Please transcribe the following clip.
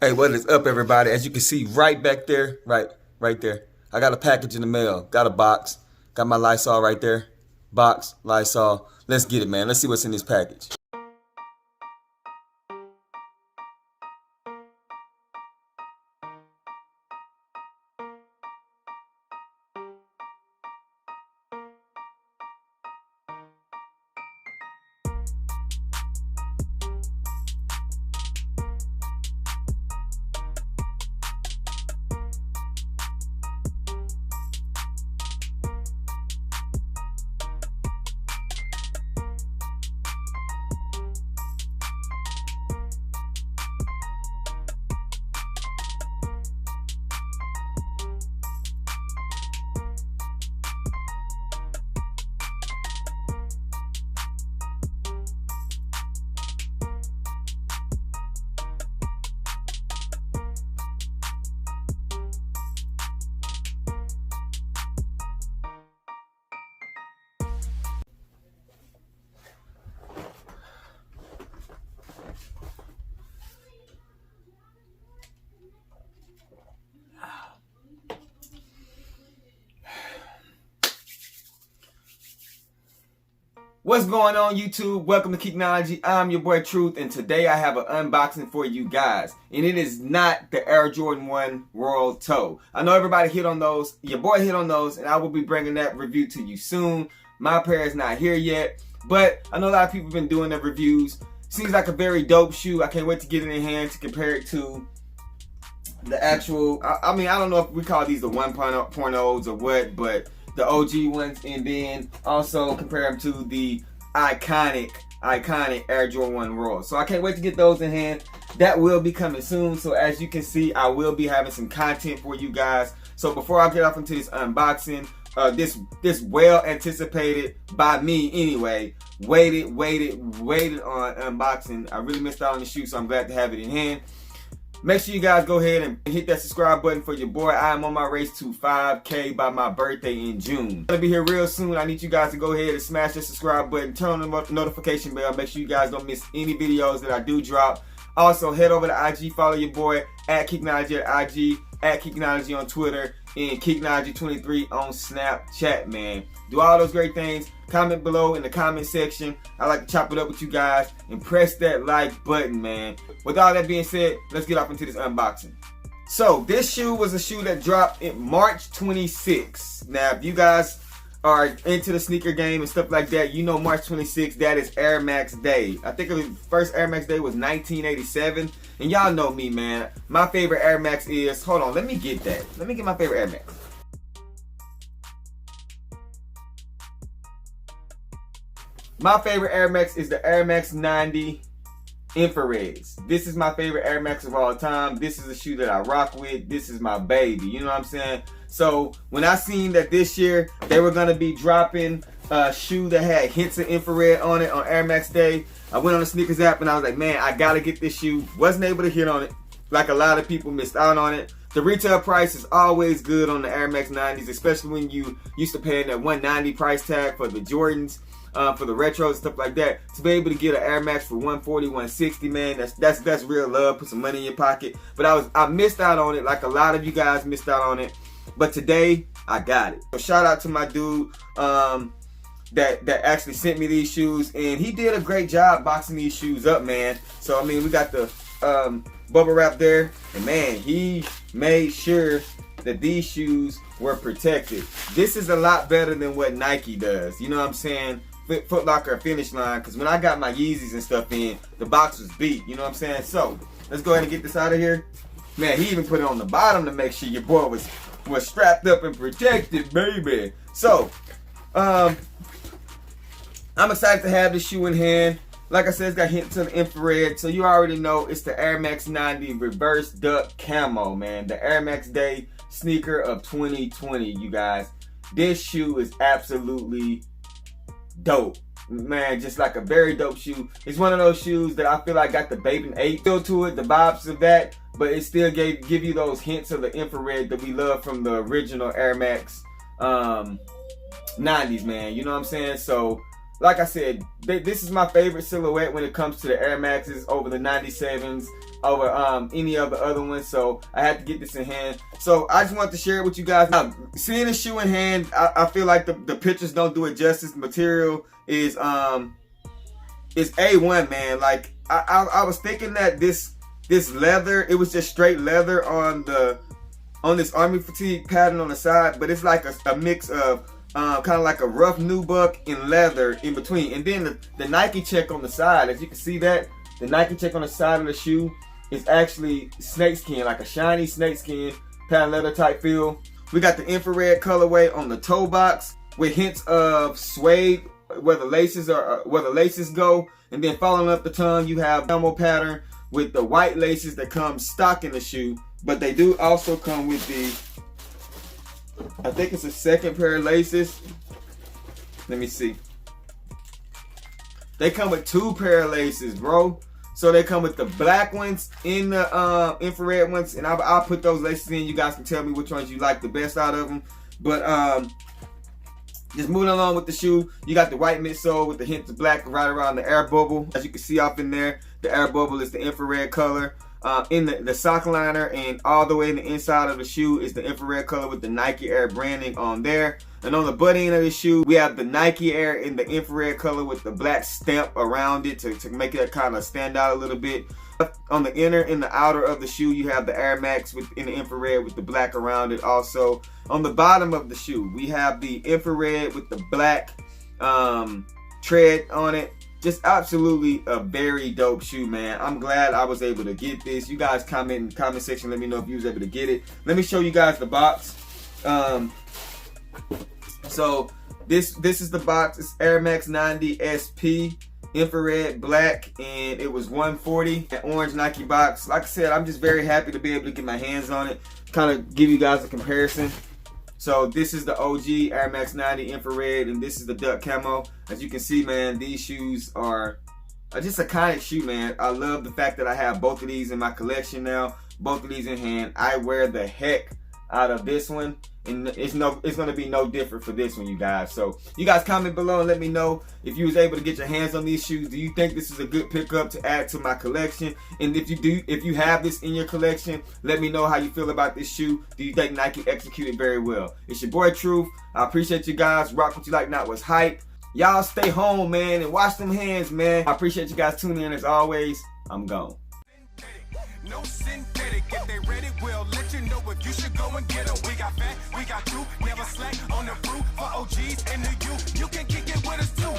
Hey, what is up, everybody? As you can see right back there, right there, I got a package in the mail. Got a box. Got my Lysol right there. Box, Lysol. Let's get it, man. Let's see what's in this package. What's going on, YouTube? Welcome to Technology. I'm your boy Truth, and today I have an unboxing for you guys. And it is not the Air Jordan 1 Royal Toe. I know everybody hit on those. Your boy hit on those, and I will be bringing that review to you soon. My pair is not here yet, but I know a lot of people have been doing their reviews. Seems like a very dope shoe. I can't wait to get it in hand to compare it to the actual, I mean, I don't know if we call these the 1.0s or what, but the OG ones, and then also compare them to the iconic Air Jordan 1 Royal. So I can't wait to get those in hand. That will be coming soon. So as you can see, I will be having some content for you guys. So before I get off into this unboxing, this well anticipated by me anyway, waited on unboxing. I really missed out on the shoe, so I'm glad to have it in hand. Make sure you guys go ahead and hit that subscribe button for your boy. I am on my race to 5K by my birthday in June. I'm gonna be here real soon. I need you guys to go ahead and smash that subscribe button, turn on the notification bell. Make sure you guys don't miss any videos that I do drop. Also, head over to IG, follow your boy at Technology at IG, at Technology on Twitter, and Technology23 on Snapchat, man. Do all those great things. Comment below in the comment section. I like to chop it up with you guys, and press that like button, man. With all that being said, let's get off into this unboxing. So this shoe was a shoe that dropped in March 26th. Now, if you guys are into the sneaker game and stuff like that, you know March 26th, that is Air Max Day. I think the first Air Max Day was 1987. And y'all know me, man. My favorite Air Max is, hold on, let me get that. Let me get my favorite Air Max. My favorite Air Max is the Air Max 90 Infrareds. This is my favorite Air Max of all time. This is a shoe that I rock with. This is my baby. You know what I'm saying? So when I seen that this year they were gonna be dropping a shoe that had hints of infrared on it on Air Max Day, I went on the sneakers app and I was like, man, I gotta get this shoe. Wasn't able to hit on it. Like a lot of people missed out on it. The retail price is always good on the Air Max 90s, especially when you used to pay that $190 price tag for the Jordans. For the retros, stuff like that, to be able to get an Air Max for $140, $160, man, that's real love. Put some money in your pocket. But I missed out on it, like a lot of you guys missed out on it. But today I got it. So shout out to my dude that actually sent me these shoes, and he did a great job boxing these shoes up, man. So I mean, we got the bubble wrap there, and man, he made sure that these shoes were protected. This is a lot better than what Nike does. You know what I'm saying? Foot Locker Finish Line, because when I got my Yeezys and stuff in, the box was beat. You know what I'm saying? So let's go ahead and get this out of here. Man, he even put it on the bottom to make sure your boy was strapped up and protected, baby. So I'm excited to have this shoe in hand. Like I said, it's got hints of the infrared, so you already know it's the Air Max 90 Reverse Duck Camo, man. The Air Max Day sneaker of 2020, you guys. This shoe is absolutely dope, man. Just like a very dope shoe. It's one of those shoes that I feel like got the Baby 8 feel to it, the vibes of that, but it still give you those hints of the infrared that we love from the original Air Max 90s, man. You know what I'm saying? So like I said, this is my favorite silhouette when it comes to the Air Maxes over the 97s. over any of the other ones, so I had to get this in hand. So I just wanted to share it with you guys. Seeing the shoe in hand, I feel like the pictures don't do it justice. The material is A1, man. Like I was thinking that this leather, it was just straight leather on this army fatigue pattern on the side, but it's like a mix of kind of like a rough nubuck and leather in between. And then the Nike check on the side, as you can see that, the Nike check on the side of the shoe is actually snakeskin, like a shiny snakeskin patent leather type feel. We got the infrared colorway on the toe box with hints of suede where the laces go. And then following up the tongue, you have camo pattern with the white laces that come stock in the shoe. But they do also come with I think it's a second pair of laces. Let me see. They come with 2 pair of laces, bro. So they come with the black ones in the infrared ones, and I'll put those laces in. You guys can tell me which ones you like the best out of them. But just moving along with the shoe, you got the white midsole with the hints of black right around the air bubble. As you can see off in there, the air bubble is the infrared color. In the sock liner and all the way in the inside of the shoe is the infrared color with the Nike Air branding on there. And on the butt end of the shoe, we have the Nike Air in the infrared color with the black stamp around it to make it kind of stand out a little bit. On the inner and the outer of the shoe, you have the Air Max in the infrared with the black around it also. On the bottom of the shoe, we have the infrared with the black tread on it. Just absolutely a very dope shoe, man. I'm glad I was able to get this. You guys comment in the comment section. Let me know if you was able to get it. Let me show you guys the box. So this is the box. It's Air Max 90 SP infrared black, and it was $140. That orange Nike box. Like I said, I'm just very happy to be able to get my hands on it. Kind of give you guys a comparison. So this is the OG Air Max 90 infrared, and this is the duck camo. As you can see, man, these shoes are just a iconic shoe, man. I love the fact that I have both of these in my collection now, both of these in hand. I wear the heck out of this one, and it's gonna be no different for this one, you guys. So you guys comment below and let me know if you was able to get your hands on these shoes. Do you think this is a good pickup to add to my collection? And if you have this in your collection, let me know how you feel about this shoe. Do you think Nike executed very well? It's your boy Truth. I appreciate you guys. Rock what you like, not what's hype. Y'all stay home, man, and wash them hands, man. I appreciate you guys tuning in as always. I'm gone. No synthetic, if they ready, we'll let you know if you should go and get them. We got fat, we got you, never slack on the fruit for OGs and the youth. You can kick it with us too.